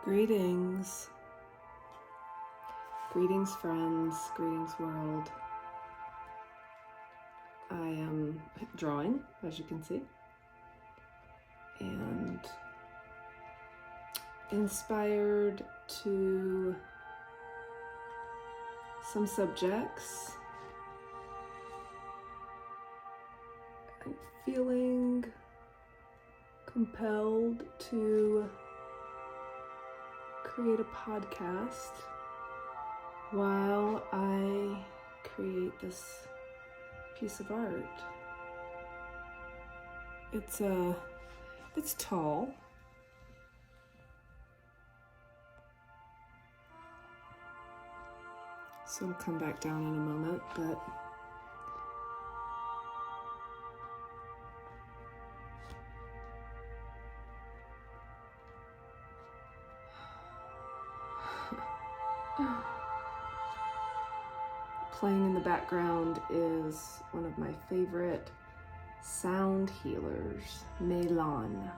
Greetings. Greetings, friends. Greetings, world. I am drawing, as you can see, and inspired to some subjects. I'm feeling compelled to create a podcast while I create this piece of art. It's tall. So it'll come back down in a moment, but playing in the background is one of my favorite sound healers, Melan.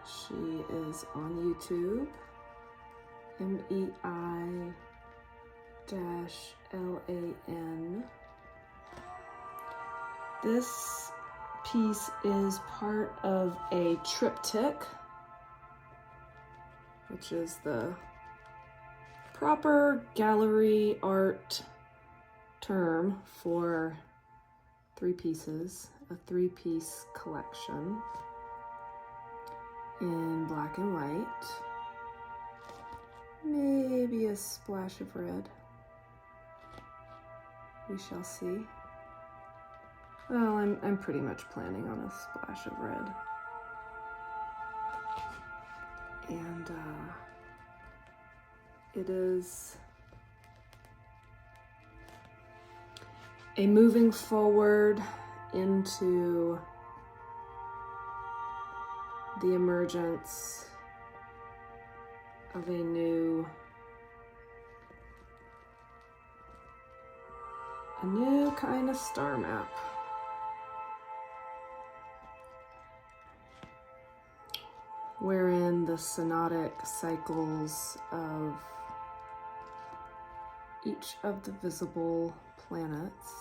She is on YouTube, MEI-LAN. This piece is part of a triptych, which is the proper gallery art term for 3 pieces, a 3-piece collection in black and white, maybe a splash of red. We shall see. Well, I'm pretty much planning on a splash of red. And it is a moving forward into the emergence of a new kind of star map. Wherein the synodic cycles of each of the visible planets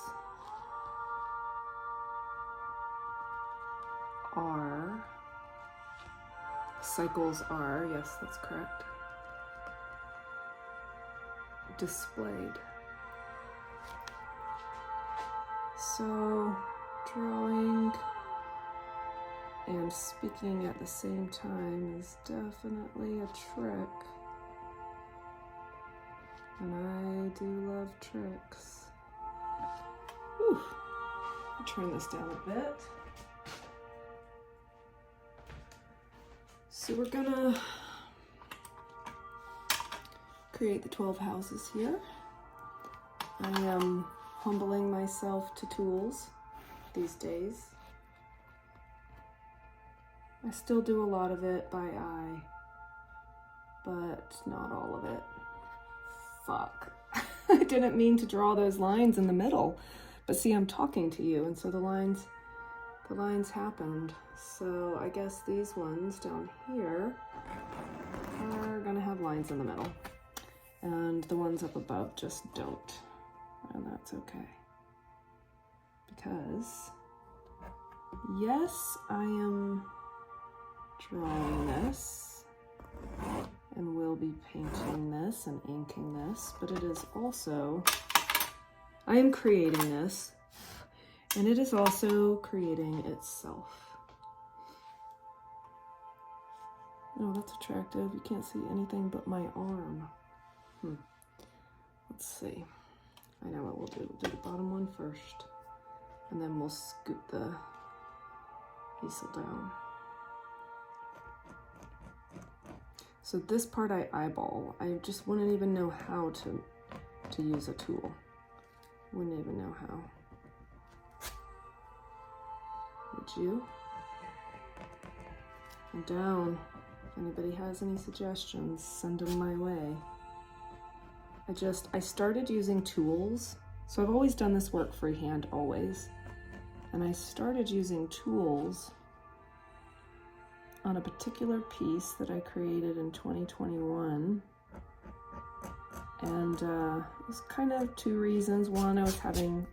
are, yes, that's correct, displayed. So, drawing and speaking at the same time is definitely a trick. And I do love tricks. Whew. I'll turn this down a bit. So we're gonna create the 12 houses here. I am humbling myself to tools these days. I still do a lot of it by eye, but not all of it. Fuck. I didn't mean to draw those lines in the middle, but see, I'm talking to you, and so the lines happened. So I guess these ones down here are gonna have lines in the middle, and the ones up above just don't, and that's okay. Because, yes, I am drawing this, and will be painting this and inking this, but it is also, I am creating this, and it is also creating itself. Oh, that's attractive. You can't see anything but my arm. Let's see. I know what we'll do. We'll do the bottom one first, and then we'll scoot the easel down. So this part I eyeball. I just wouldn't even know how to use a tool. Wouldn't even know how. Would you? And down. If anybody has any suggestions, send them my way. I started using tools. So I've always done this work freehand, always. And I started using tools on a particular piece that I created in 2021. And it was kind of two reasons. One, I was having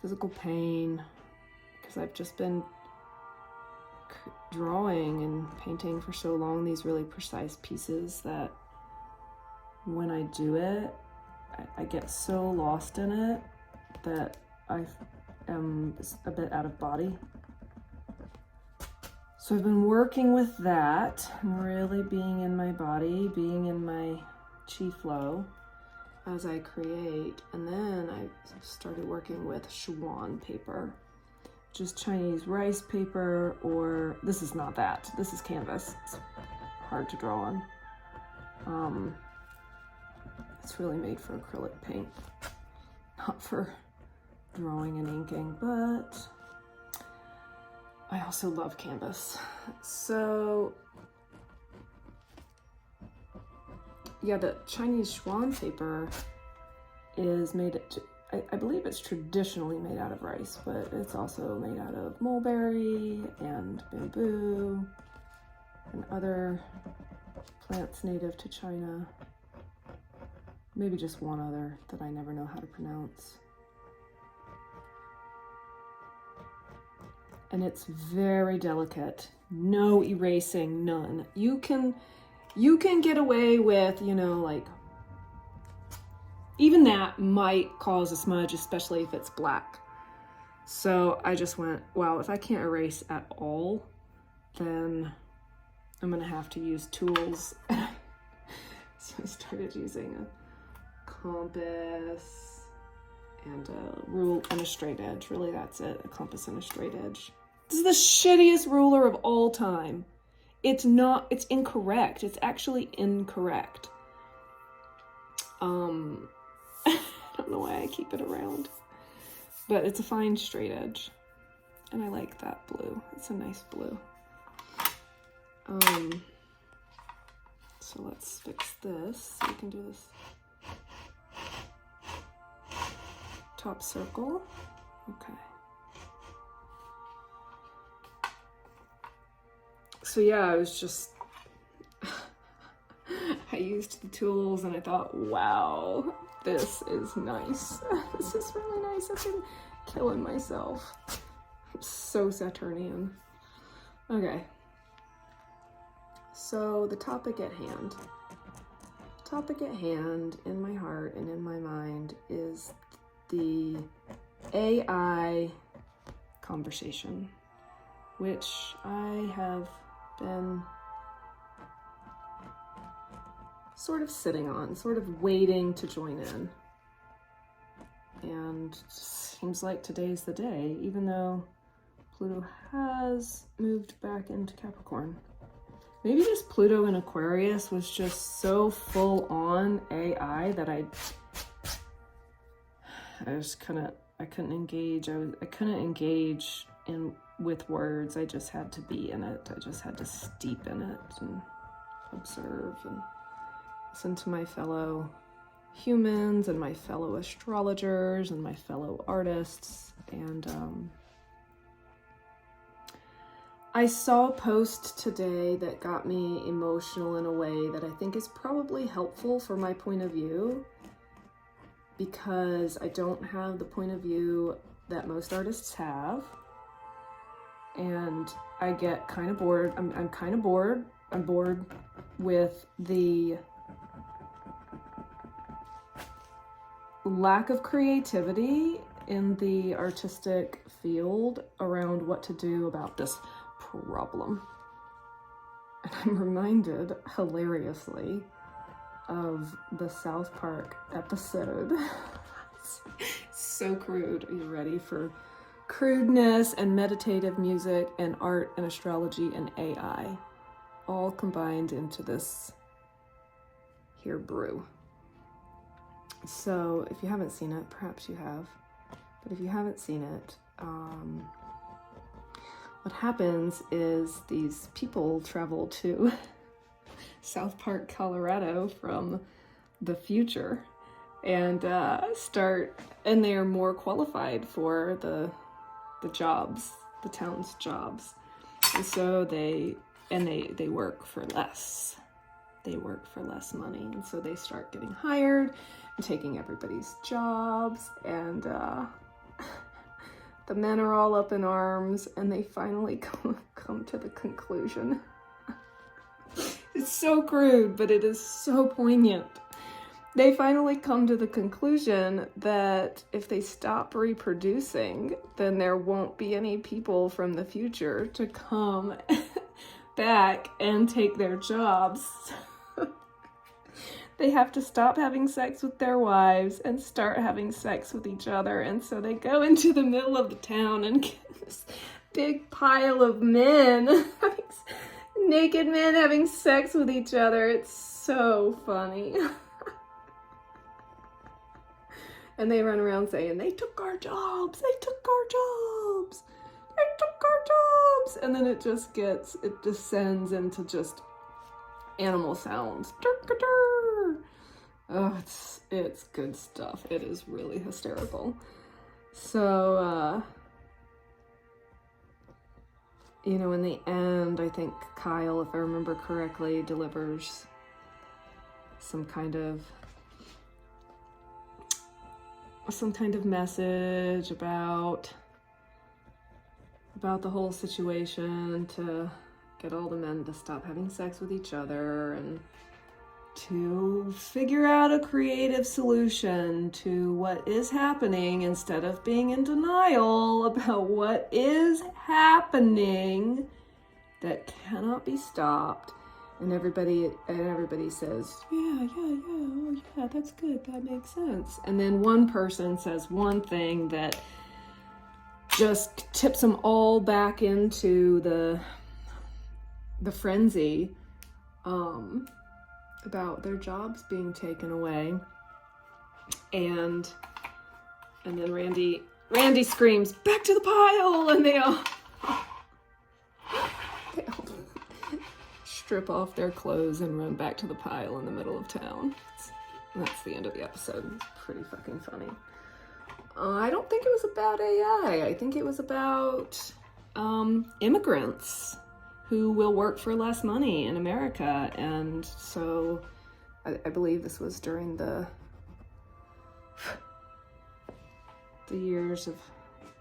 physical pain because I've just been drawing and painting for so long, these really precise pieces, that when I do it, I get so lost in it that I am a bit out of body. So I've been working with that, really being in my body, being in my chi flow as I create. And then I started working with Schwan paper, just Chinese rice paper, or this is not that. This is canvas. It's hard to draw on. It's really made for acrylic paint, not for drawing and inking, but I also love canvas. So yeah, the Chinese Schwan paper is made, I believe it's traditionally made out of rice, but it's also made out of mulberry and bamboo and other plants native to China. Maybe just one other that I never know how to pronounce. And it's very delicate. No erasing, none. You can get away with, you know, like, even that might cause a smudge, especially if it's black. So I just went, wow, if I can't erase at all, then I'm gonna have to use tools. So I started using a compass and a rule and a straight edge. Really, that's it, a compass and a straight edge. This is the shittiest ruler of all time. It's not, it's incorrect. It's actually incorrect. I don't know why I keep it around, but it's a fine straight edge. And I like that blue. It's a nice blue. So let's fix this. So we can do this top circle. Okay. So yeah, I was just, I used the tools and I thought, wow, this is nice. This is really nice. I've been killing myself. I'm so Saturnian. Okay. So the topic at hand. The topic at hand in my heart and in my mind is the AI conversation, which I have been sort of sitting on, sort of waiting to join in. And it seems like today's the day, even though Pluto has moved back into Capricorn. Maybe this Pluto in Aquarius was just so full on AI that I couldn't engage. I couldn't engage with words. I just had to be in it. I just had to steep in it and observe and listen to my fellow humans and my fellow astrologers and my fellow artists. And I saw a post today that got me emotional in a way that I think is probably helpful for my point of view, because I don't have the point of view that most artists have. And I get kind of bored. I'm kind of bored. I'm bored with the lack of creativity in the artistic field around what to do about this problem. And I'm reminded, hilariously, of the South Park episode. So crude. Are you ready for crudeness and meditative music and art and astrology and AI all combined into this here brew? So if you haven't seen it, perhaps you have, but if you haven't seen it, what happens is these people travel to South Park, Colorado from the future and and they are more qualified for the jobs, the town's jobs. And so they and they work for less. They work for less money, and so they start getting hired and taking everybody's jobs, and the men are all up in arms, and they finally come to the conclusion. It's so crude, but it is so poignant. They finally come to the conclusion that if they stop reproducing, then there won't be any people from the future to come back and take their jobs. They have to stop having sex with their wives and start having sex with each other. And so they go into the middle of the town and get this big pile of men, naked men having sex with each other. It's so funny. And they run around saying, they took our jobs, they took our jobs, they took our jobs. And then it descends into just animal sounds. Oh, it's good stuff. It is really hysterical. So, in the end, I think Kyle, if I remember correctly, delivers some kind of message about the whole situation, to get all the men to stop having sex with each other and to figure out a creative solution to what is happening instead of being in denial about what is happening that cannot be stopped. And everybody says, yeah, that's good, that makes sense. And then one person says one thing that just tips them all back into the frenzy about their jobs being taken away. And then Randy screams, back to the pile, and they all strip off their clothes and run back to the pile in the middle of town. That's the end of the episode. It's pretty fucking funny. I don't think it was about AI. I think it was about immigrants who will work for less money in America. And so I believe this was during the years of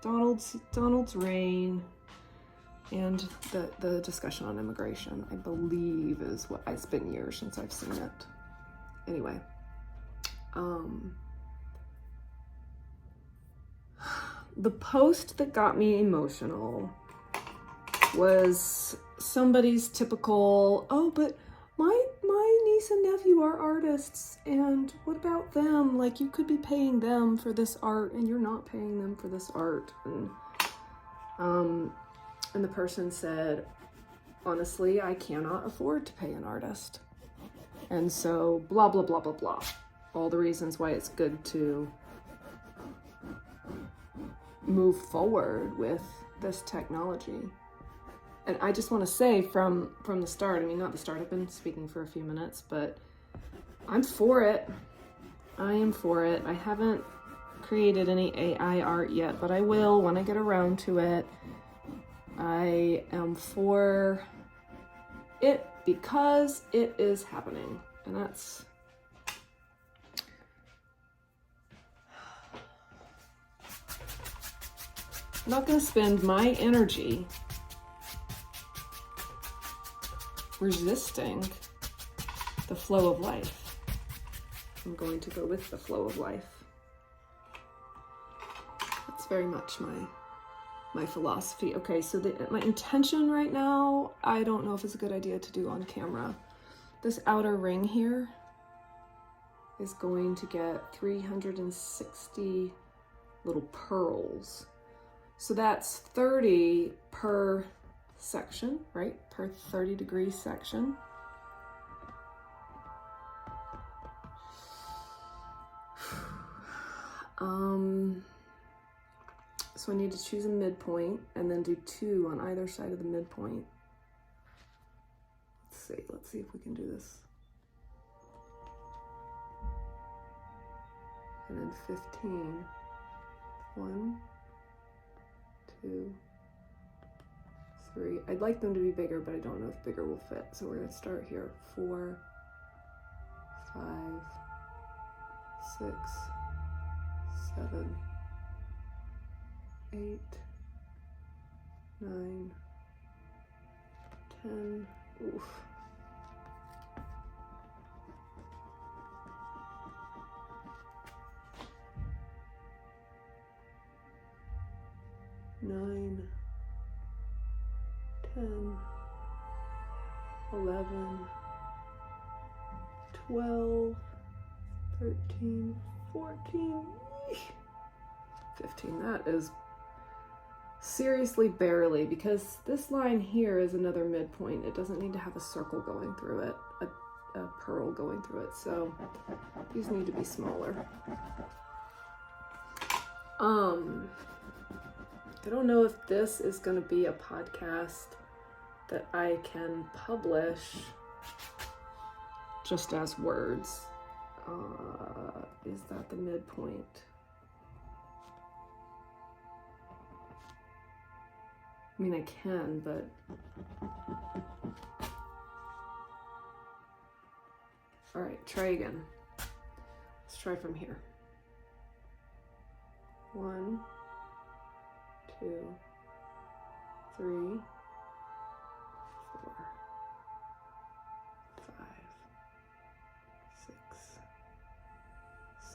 Donald's reign. And the discussion on immigration, I believe, is what, it's been years since I've seen it. Anyway, the post that got me emotional was somebody's typical, oh, but my niece and nephew are artists, and what about them? Like, you could be paying them for this art, and you're not paying them for this art. And the person said, honestly, I cannot afford to pay an artist. And so blah, blah, blah, blah, blah. All the reasons why it's good to move forward with this technology. And I just want to say from the start, I mean, not the start, I've been speaking for a few minutes, but I'm for it. I am for it. I haven't created any AI art yet, but I will when I get around to it. I am for it because it is happening, and that's I'm not going to spend my energy resisting the flow of life. I'm going to go with the flow of life. That's very much my philosophy. Okay, so my intention right now, I don't know if it's a good idea to do on camera. This outer ring here is going to get 360 little pearls. So that's 30 per section, right? Per 30-degree section. So I need to choose a midpoint and then do 2 on either side of the midpoint. Let's see if we can do this. And then 15. 1, 2, 3. I'd like them to be bigger, but I don't know if bigger will fit. So we're gonna start here. 4, 5, 6, 7, 8, 9, 10. Oof. 9, 10, 11, 12, 13, 14, 15. That is seriously barely, because this line here is another midpoint. It doesn't need to have a circle going through it, a pearl going through it. So these need to be smaller. I don't know if this is going to be a podcast that I can publish just as words. Is that the midpoint? I mean, I can, but all right, try again. Let's try from here. 1, 2, 3, 4, 5, 6,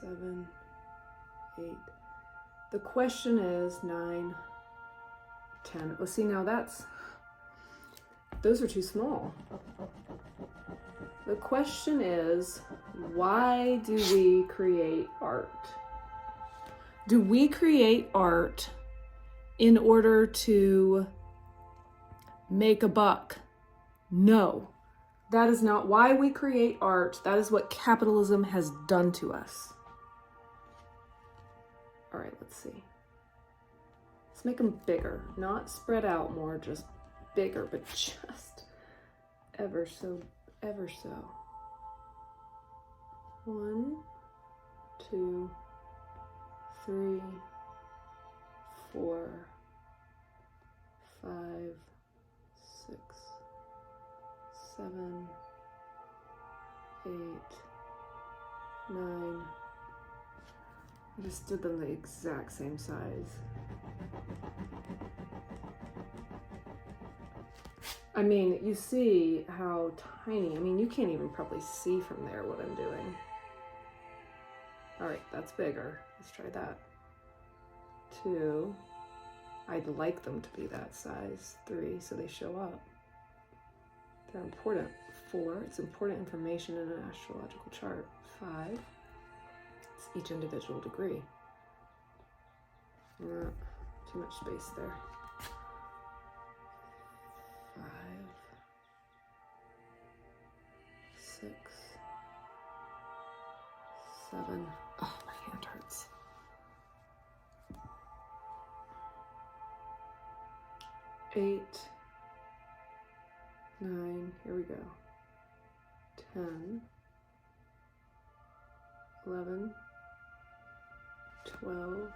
7, 8. The question is 9, 10. Oh, see, now those are too small. The question is, why do we create art? Do we create art in order to make a buck? No, that is not why we create art. That is what capitalism has done to us. All right, let's see. Let's make them bigger, not spread out more, just bigger, but just ever so. 1, 2, 3, 4, 5, 6, 7, 8, 9. I just did them the exact same size. I mean, you see how tiny, I mean, you can't even probably see from there what I'm doing. All right, that's bigger. Let's try that. 2, I'd like them to be that size. 3, so they show up. They're important. 4, it's important information in an astrological chart. 5, it's each individual degree. Too much space there. 5, 6, 7. Oh, my hand hurts. 8, 9, here we go. 10, 11, 12,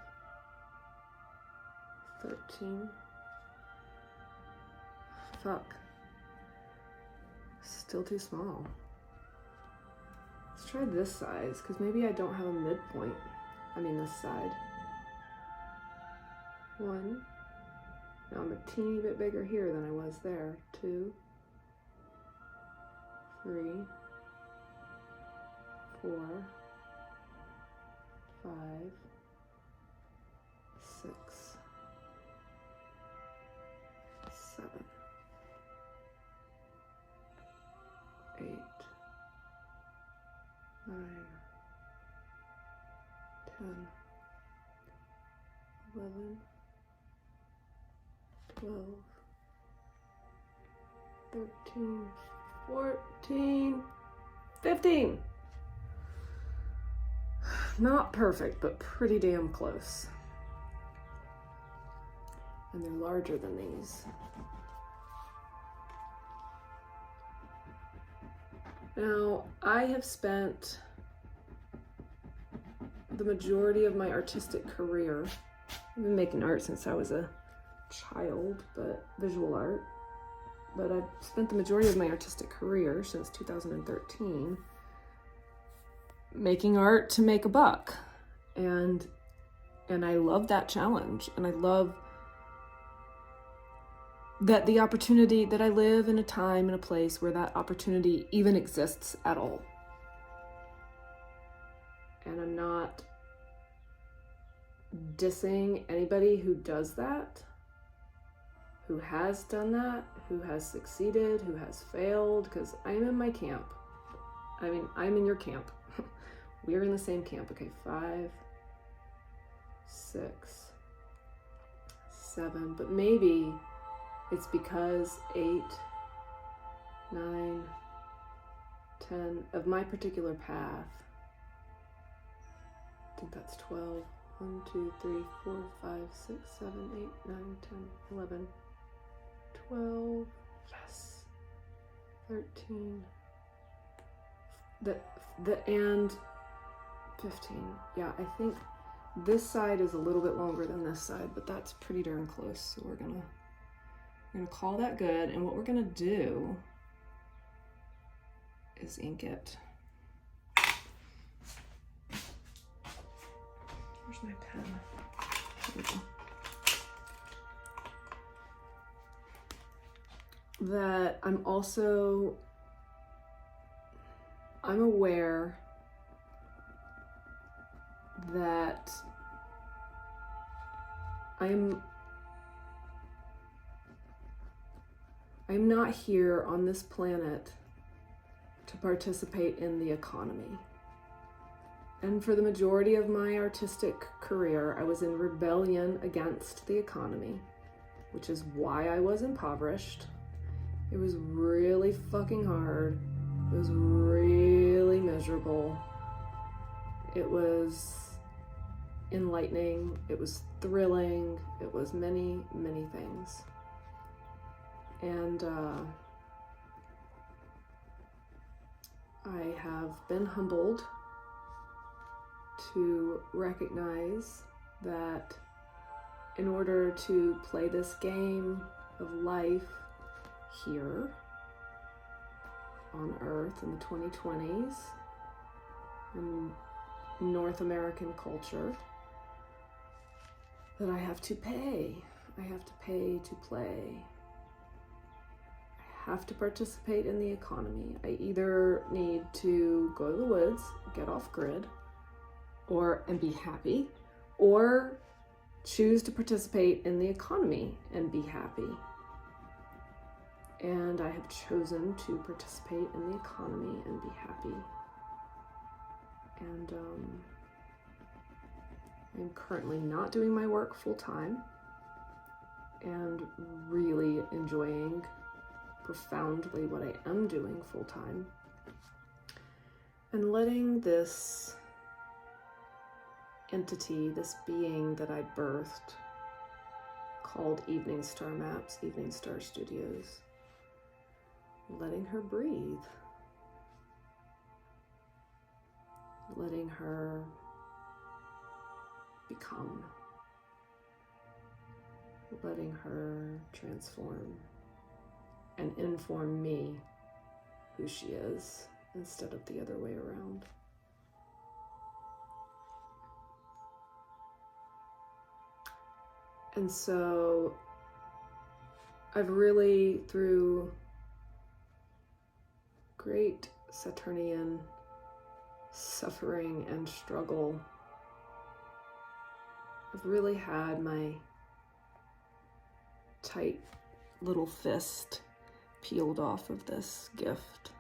13. Fuck. Still too small. Let's try this size, because maybe I don't have a midpoint. I mean this side. 1. Now I'm a teeny bit bigger here than I was there. 2, 3, 4, 5, 6, 7, 8, 9, 10, 11, 12, 13, 14, 15. Not perfect, but pretty damn close. And they're larger than these. Now, I have spent the majority of my artistic career, I've been making art since I was a child, but visual art. But I've spent the majority of my artistic career since 2013 making art to make a buck. And I love that challenge. And I love that the opportunity that I live in a time and a place where that opportunity even exists at all. And I'm not dissing anybody who does that, who has done that, who has succeeded, who has failed, because I'm in my camp. I mean, I'm in your camp. We're in the same camp. Okay, 5, 6, 7, but maybe it's because 8, 9, 10 of my particular path. I think that's 12. 1, 2, 3, 4, 5, 6, 7, 8, 9, 10, 11, 12. Yes. 13. And 15. Yeah, I think this side is a little bit longer than this side, but that's pretty darn close. So we're gonna call that good. And what we're gonna do is ink it. Where's my pen? Here we go. That I'm aware that I'm not here on this planet to participate in the economy. And for the majority of my artistic career, I was in rebellion against the economy, which is why I was impoverished. It was really fucking hard. It was really miserable. It was enlightening. It was thrilling. It was many, many things. And I have been humbled to recognize that in order to play this game of life here on Earth in the 2020s in North American culture, that I have to pay. I have to pay to play. I have to participate in the economy. I either need to go to the woods, get off grid, and be happy, or choose to participate in the economy and be happy. And I have chosen to participate in the economy and be happy. And I'm currently not doing my work full time and really enjoying profoundly what I am doing full time, and letting this entity, this being that I birthed, called Evening Star Maps, Evening Star Studios, letting her breathe, letting her become, letting her transform and inform me who she is instead of the other way around. And so I've really, through great Saturnian suffering and struggle, I've really had my tight little fist peeled off of this gift.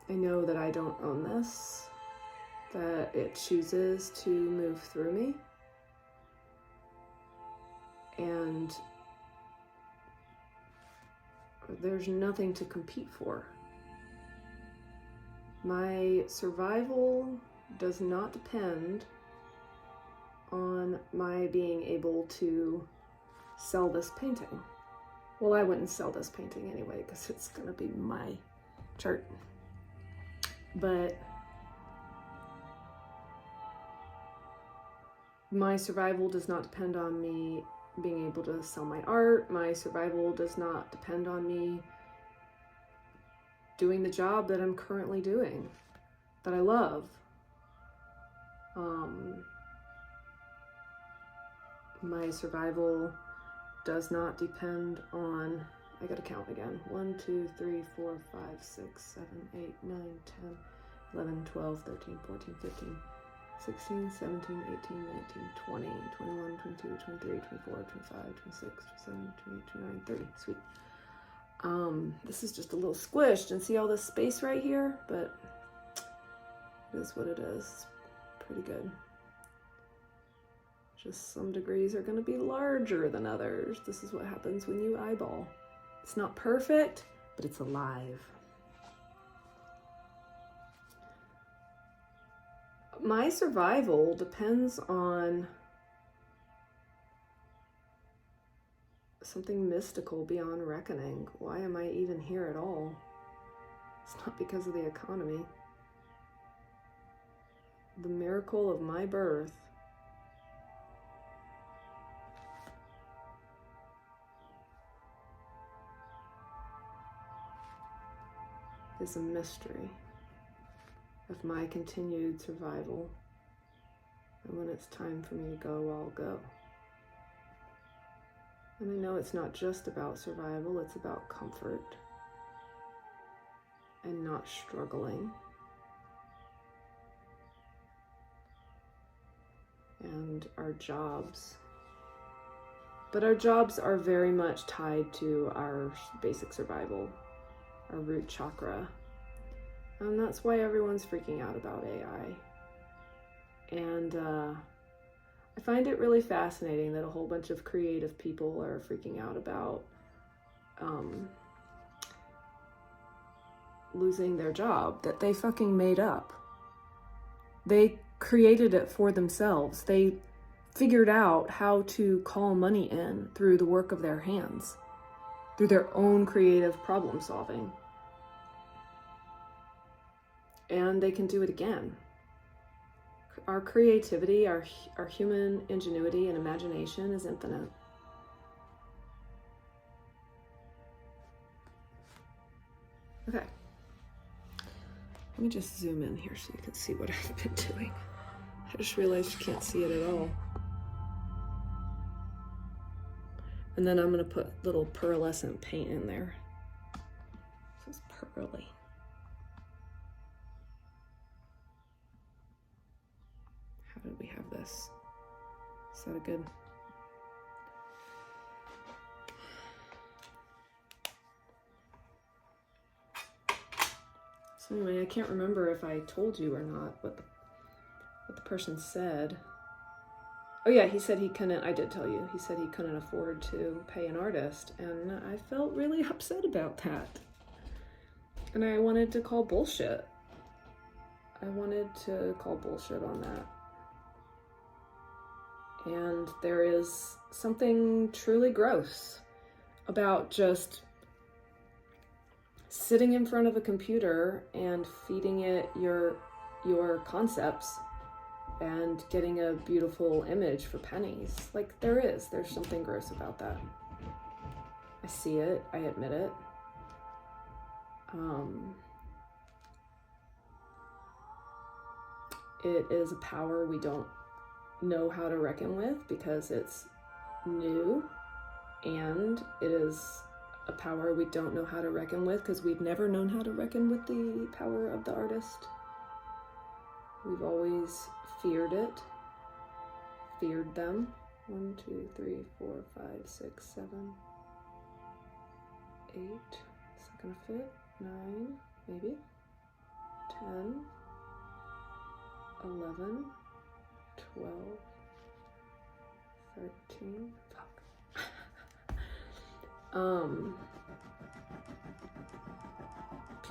I know that I don't own this, that it chooses to move through me, and there's nothing to compete for. My survival does not depend on my being able to sell this painting. Well, I wouldn't sell this painting anyway because it's gonna be my chart. But My survival does not depend on me being able to sell my art. My survival does not depend on me doing the job that I'm currently doing, that I love. My survival does not depend on, I gotta count again, 1, 2, 3, 4, 5, 6, 7, 8, 9, 10, 11, 12, 13, 14, 15, 16, 17, 18, 19, 20, 21, 22, 23, 24, 25, 26, 27, 28, 29, 30. Sweet. This is just a little squished, and see all this space right here? But it is what it is. Pretty good. Just some degrees are going to be larger than others. This is what happens when you eyeball. It's not perfect, but it's alive. My survival depends on something mystical beyond reckoning. Why am I even here at all? It's not because of the economy. The miracle of my birth is a mystery of my continued survival. And when it's time for me to go, I'll go. And I know it's not just about survival, it's about comfort and not struggling. And our jobs. But our jobs are very much tied to our basic survival, our root chakra. And that's why everyone's freaking out about AI. And I find it really fascinating that a whole bunch of creative people are freaking out about losing their job that they fucking made up. They created it for themselves. They figured out how to call money in through the work of their hands, through their own creative problem solving. And they can do it again. Our creativity, our human ingenuity and imagination is infinite. Okay. Let me just zoom in here so you can see what I've been doing. I just realized you can't see it at all. And then I'm going to put little pearlescent paint in there. So it's pearly. How did we have this? Is that a good? So anyway, I can't remember if I told you or not what the person said. Oh yeah, he said he couldn't, I did tell you, he said he couldn't afford to pay an artist, and I felt really upset about that. And I wanted to call bullshit. I wanted to call bullshit on that. And there is something truly gross about just sitting in front of a computer and feeding it your concepts and getting a beautiful image for pennies. Like, there's something gross about that. I see it, I admit it. It is a power we don't know how to reckon with because it's new, and it is a power we don't know how to reckon with because we've never known how to reckon with the power of the artist. We've always feared it, feared them. 1, 2, 3, 4, 5, 6, 7, 8. Is that gonna fit? 9, maybe. 10, 11, 12, 13.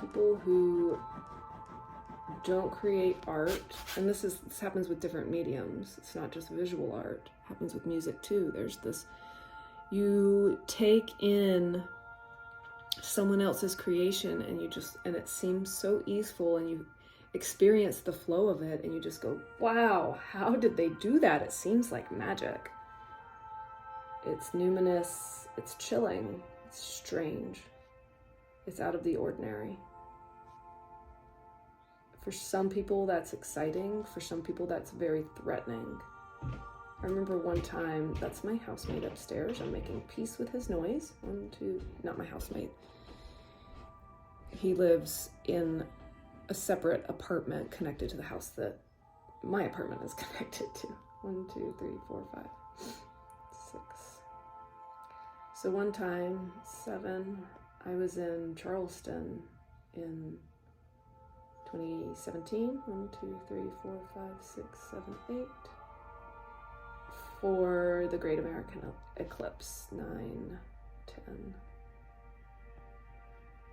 People who don't create art, and this happens with different mediums. It's not just visual art. It happens with music too. There's this, you take in someone else's creation and it seems so easeful, and experience the flow of it, and you just go, wow, how did they do that? It seems like magic. It's numinous, it's chilling, it's strange, it's out of the ordinary. For some people that's exciting, for some people that's very threatening. I remember one time, that's my housemate upstairs, I'm making peace with his noise. Not my housemate. He lives in a separate apartment connected to the house that my apartment is connected to. 1, 2, 3, 4, 5, 6. So one time, 7, I was in Charleston in 2017. 1, 2, 3, 4, 5, 6, 7, 8. For the Great American Eclipse, 9, 10.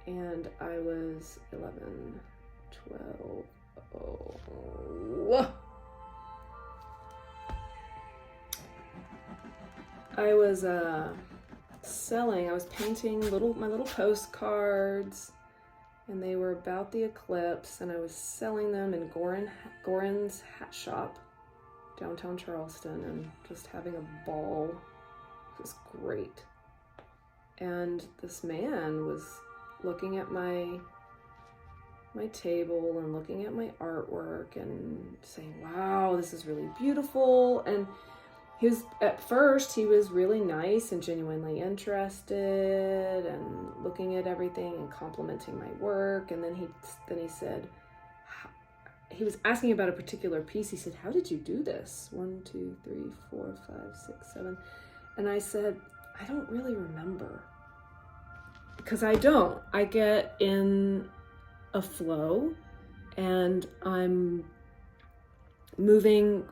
And I was 11, 12. Oh. I was I was painting my little postcards, and they were about the eclipse, and I was selling them in Gorin's hat shop, downtown Charleston, and just having a ball. It was great. And this man was looking at my table and looking at my artwork and saying, wow, this is really beautiful. And at first he was really nice and genuinely interested and looking at everything and complimenting my work. And then he said, he was asking about a particular piece. He said, how did you do this? 1, 2, 3, 4, 5, 6, 7. And I said, I don't really remember. Because I don't. I get in a flow and I'm moving.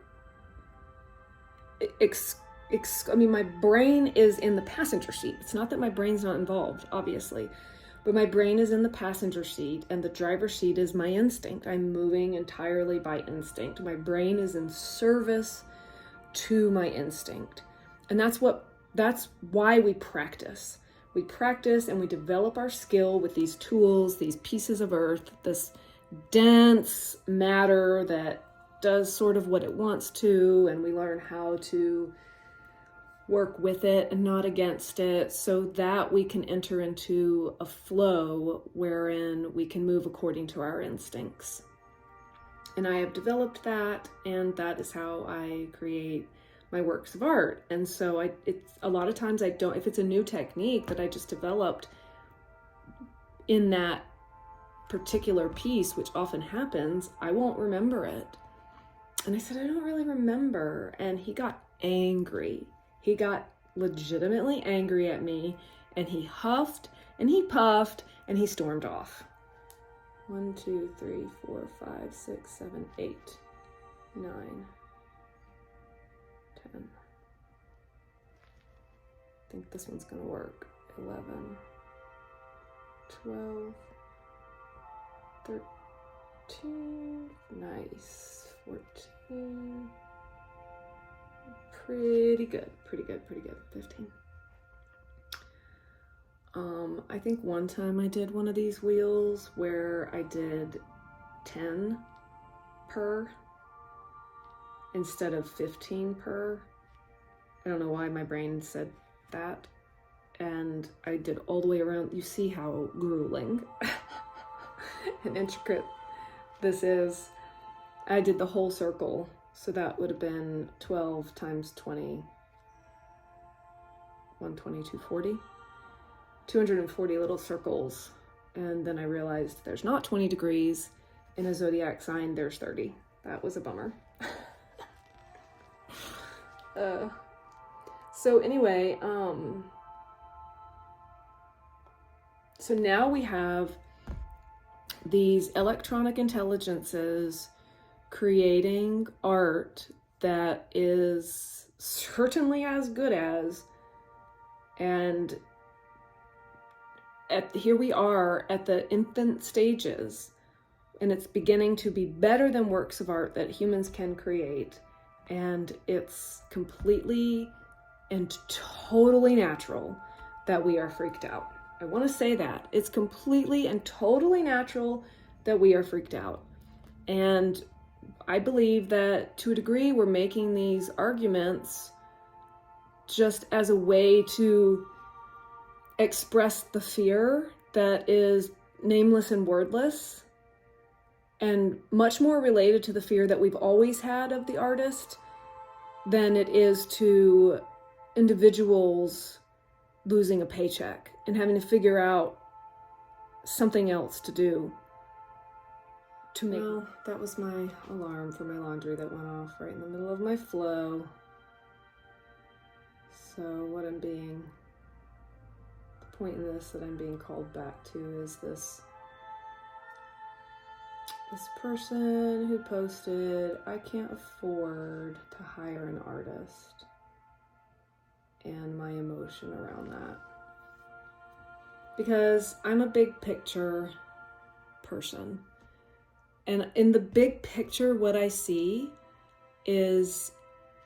My brain is in the passenger seat. It's not that my brain's not involved, obviously, but my brain is in the passenger seat and the driver's seat is my instinct. I'm moving entirely by instinct. My brain is in service to my instinct. And that's why we practice. We practice and we develop our skill with these tools, these pieces of earth, this dense matter that does sort of what it wants to, and we learn how to work with it and not against it, so that we can enter into a flow wherein we can move according to our instincts. And I have developed that, and that is how I create my works of art. And so it's a lot of times I don't, if it's a new technique that I just developed in that particular piece, which often happens, I won't remember it. And I said, I don't really remember. And he got angry. He got legitimately angry at me, and he huffed and he puffed and he stormed off. 1, 2, 3, 4, 5, 6, 7, 8, 9, 10. I think this one's gonna work. 11, 12, 13, nice, 14, pretty good, 15. I think one time I did one of these wheels where I did 10 per instead of 15 per. I don't know why my brain said that. And I did all the way around. You see how grueling and intricate this is. I did the whole circle. So that would have been 12 times 20, 120, 240. 240 little circles. And then I realized there's not 20 degrees. In a zodiac sign, there's 30. That was a bummer. So anyway, so now we have these electronic intelligences creating art that is certainly as good as, and here we are at the infant stages, and it's beginning to be better than works of art that humans can create, and it's completely and totally natural that we are freaked out. I want to say that. It's completely and totally natural that we are freaked out. And I believe that to a degree we're making these arguments just as a way to express the fear that is nameless and wordless, and much more related to the fear that we've always had of the artist than it is to individuals losing a paycheck and having to figure out something else to do. Well, that was my alarm for my laundry that went off right in the middle of my flow. So what the point in this that I'm being called back to is this person who posted, I can't afford to hire an artist, and my emotion around that. Because I'm a big picture person. And in the big picture, what I see is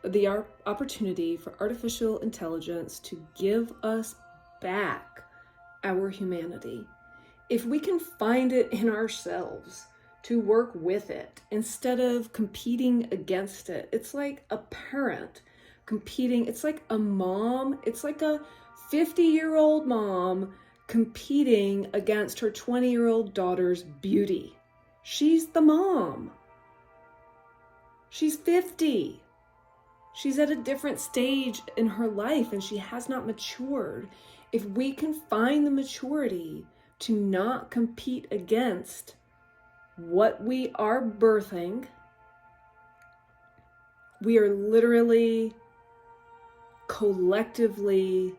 the opportunity for artificial intelligence to give us back our humanity. If we can find it in ourselves to work with it instead of competing against it. It's like a parent competing. It's like a mom. It's like a 50-year-old mom competing against her 20-year-old daughter's beauty. She's the mom. She's 50. She's at a different stage in her life and she has not matured. If we can find the maturity to not compete against what we are birthing, we are literally collectively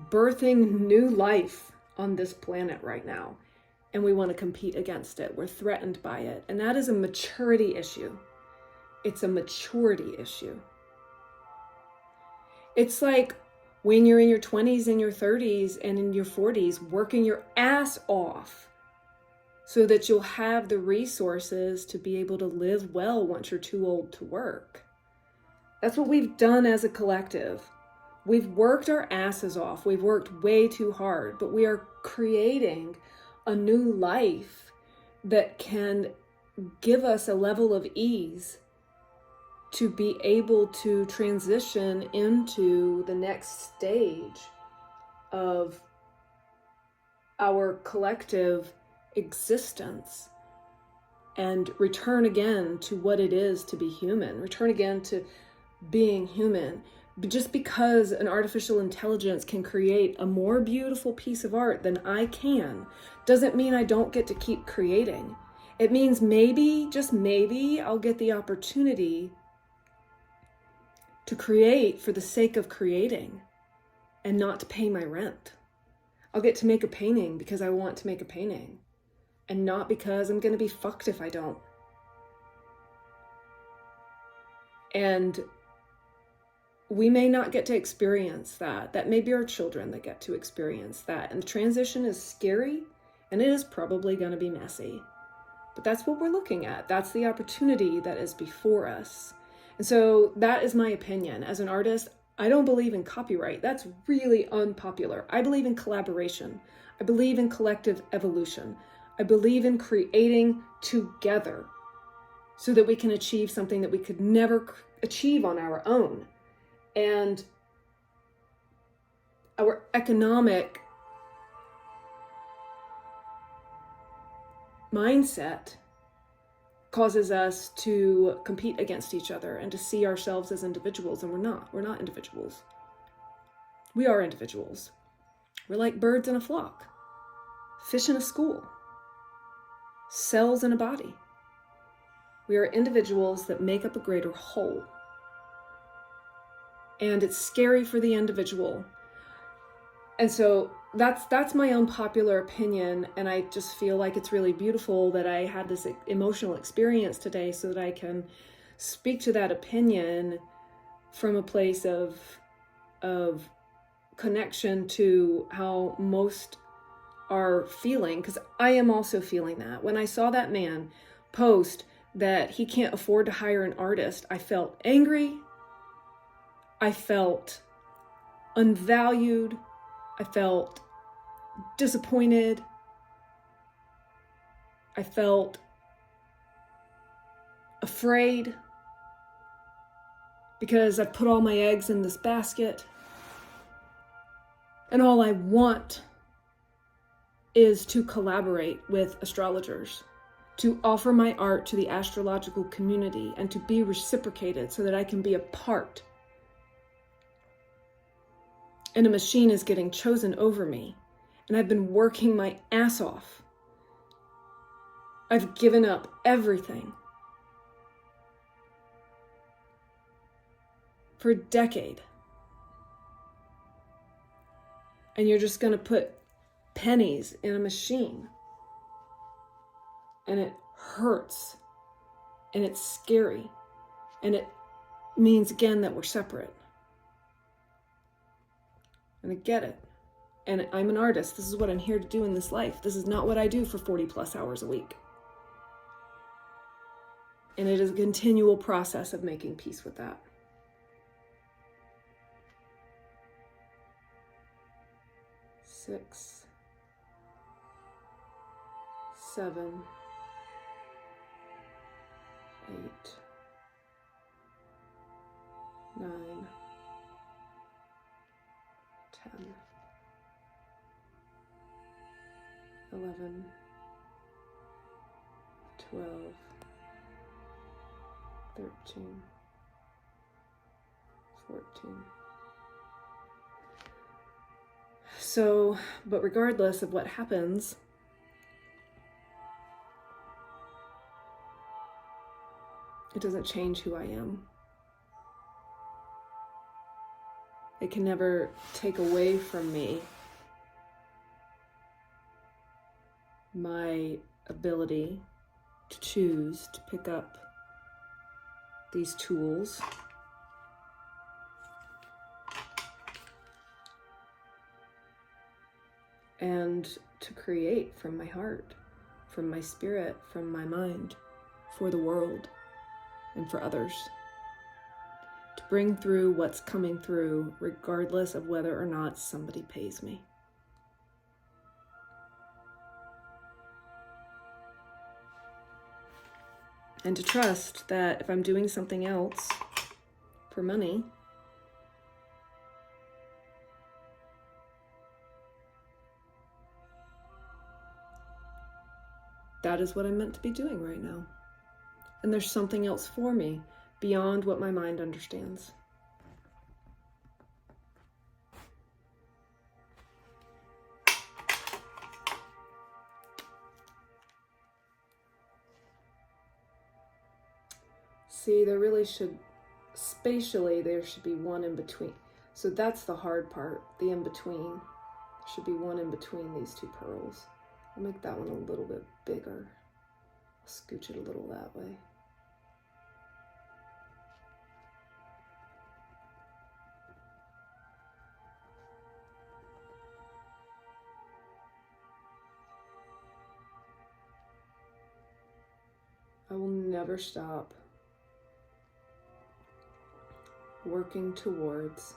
birthing new life on this planet right now. And we want to compete against it. We're threatened by it. And that is a maturity issue. It's a maturity issue. It's like when you're in your 20s and your 30s and in your 40s, working your ass off so that you'll have the resources to be able to live well once you're too old to work. That's what we've done as a collective. We've worked our asses off. We've worked way too hard, but we are creating a new life that can give us a level of ease to be able to transition into the next stage of our collective existence and return again to what it is to be human, return again to being human. Just because an artificial intelligence can create a more beautiful piece of art than I can, doesn't mean I don't get to keep creating. It means maybe, just maybe, I'll get the opportunity to create for the sake of creating and not to pay my rent. I'll get to make a painting because I want to make a painting and not because I'm going to be fucked if I don't. And we may not get to experience that. That may be our children that get to experience that. And the transition is scary and it is probably going to be messy. But that's what we're looking at. That's the opportunity that is before us. And so that is my opinion. As an artist, I don't believe in copyright. That's really unpopular. I believe in collaboration. I believe in collective evolution. I believe in creating together so that we can achieve something that we could never achieve on our own. And our economic mindset causes us to compete against each other and to see ourselves as individuals, and we're not individuals. We are individuals. We're like birds in a flock, fish in a school, cells in a body. We are individuals that make up a greater whole. And it's scary for the individual. And so that's my unpopular opinion, and I just feel like it's really beautiful that I had this emotional experience today so that I can speak to that opinion from a place of connection to how most are feeling, because I am also feeling that. When I saw that man post that he can't afford to hire an artist, I felt angry, I felt unvalued, I felt disappointed. I felt afraid because I've put all my eggs in this basket. And all I want is to collaborate with astrologers, to offer my art to the astrological community and to be reciprocated so that I can be a part. And a machine is getting chosen over me. And I've been working my ass off. I've given up everything for a decade. And you're just going to put pennies in a machine. And it hurts. And it's scary. And it means, again, that we're separate. And I get it. And I'm an artist. This is what I'm here to do in this life. This is not what I do for 40 plus hours a week. And it is a continual process of making peace with that. 6, 7, 8, 9, 10, 11, 12, 13, 14. So, but regardless of what happens, it doesn't change who I am. It can never take away from me my ability to choose to pick up these tools and to create from my heart, from my spirit, from my mind, for the world and for others. To bring through what's coming through, regardless of whether or not somebody pays me. And to trust that if I'm doing something else for money, that is what I'm meant to be doing right now. And there's something else for me beyond what my mind understands. See, there really should, spatially, there should be one in between. So that's the hard part, the in between. There should be one in between these two pearls. I'll make that one a little bit bigger. Scooch it a little that way. I will never stop working towards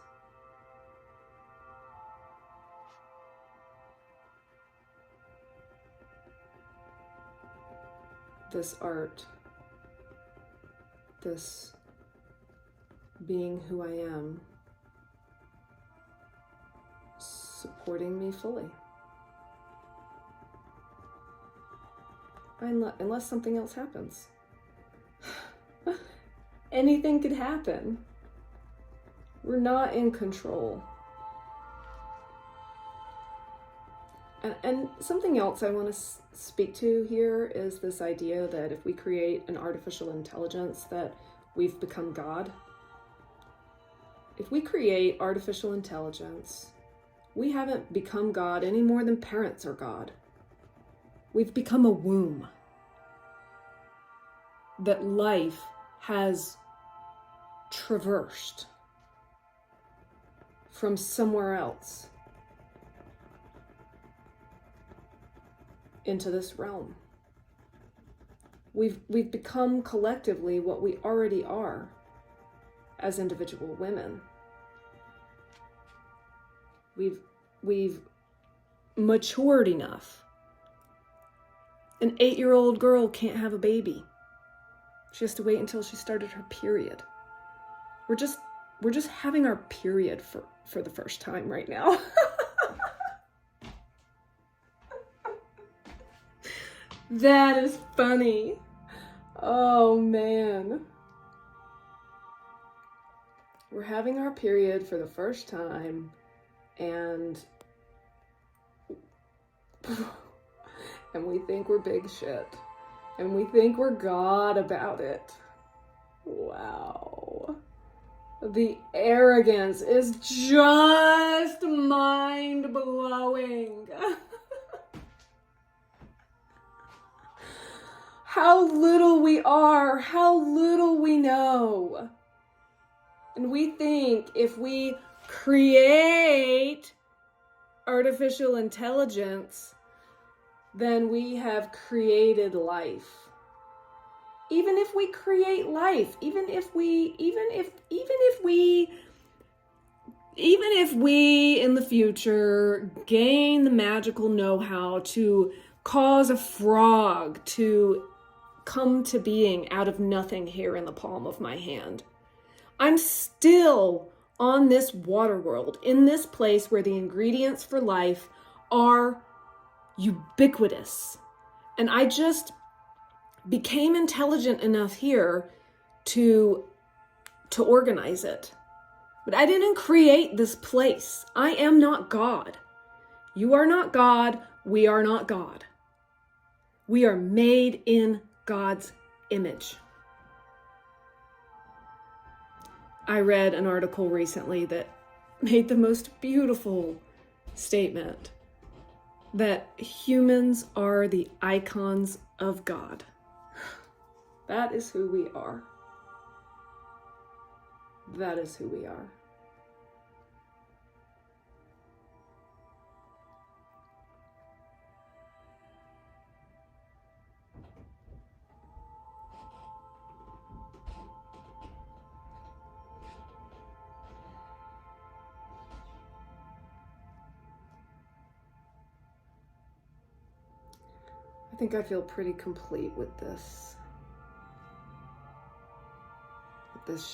this art, this being who I am, supporting me fully. Unless something else happens. Anything could happen. We're not in control. And something else I want to speak to here is this idea that if we create an artificial intelligence, that we've become God. If we create artificial intelligence, we haven't become God any more than parents are God. We've become a womb that life has traversed from somewhere else into this realm. We've become collectively what we already are as individual women. We've matured enough. An 8-year-old girl can't have a baby. She has to wait until she started her period. We're just having our period for the first time right now. That is funny. Oh man. We're having our period for the first time, and we think we're big shit. And we think we're God about it. Wow. The arrogance is just mind-blowing. How little we are, how little we know. And we think if we create artificial intelligence, then we have created life. Even if we create life, even if we in the future gain the magical know-how to cause a frog to come to being out of nothing here in the palm of my hand, I'm still on this water world, in this place where the ingredients for life are ubiquitous. And I just became intelligent enough here to organize it. But I didn't create this place. I am not God. You are not God. We are not God. We are made in God's image. I read an article recently that made the most beautiful statement that humans are the icons of God. That is who we are. That is who we are. I think I feel pretty complete with this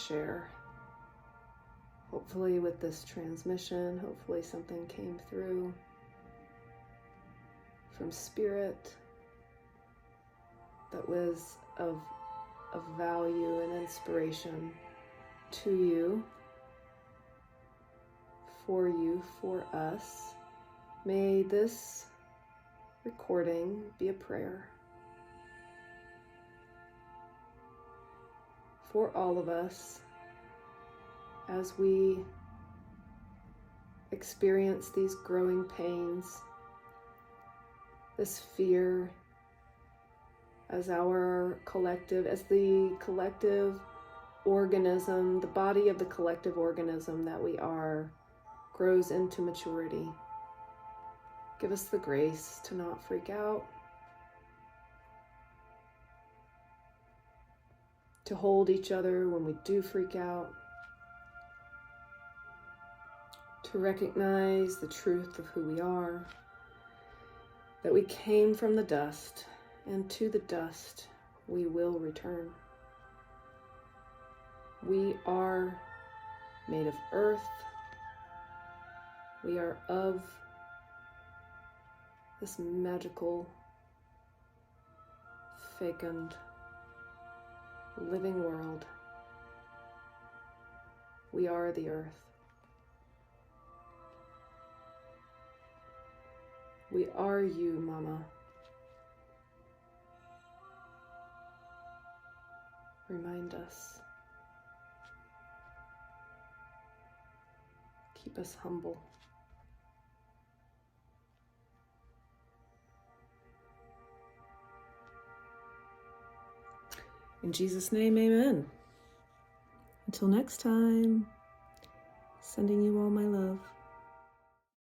share. Hopefully with this transmission, hopefully something came through from spirit that was of value and inspiration to you, for us. May this recording be a prayer for all of us as we experience these growing pains, this fear, as the collective organism, the body of the collective organism that we are, grows into maturity. Give us the grace to not freak out, to hold each other when we do freak out, to recognize the truth of who we are, that we came from the dust, and to the dust we will return. We are made of earth. We are of this magical, fecund, living world. We are the earth. We are you, Mama. Remind us. Keep us humble. In Jesus' name, amen. Until next time, sending you all my love.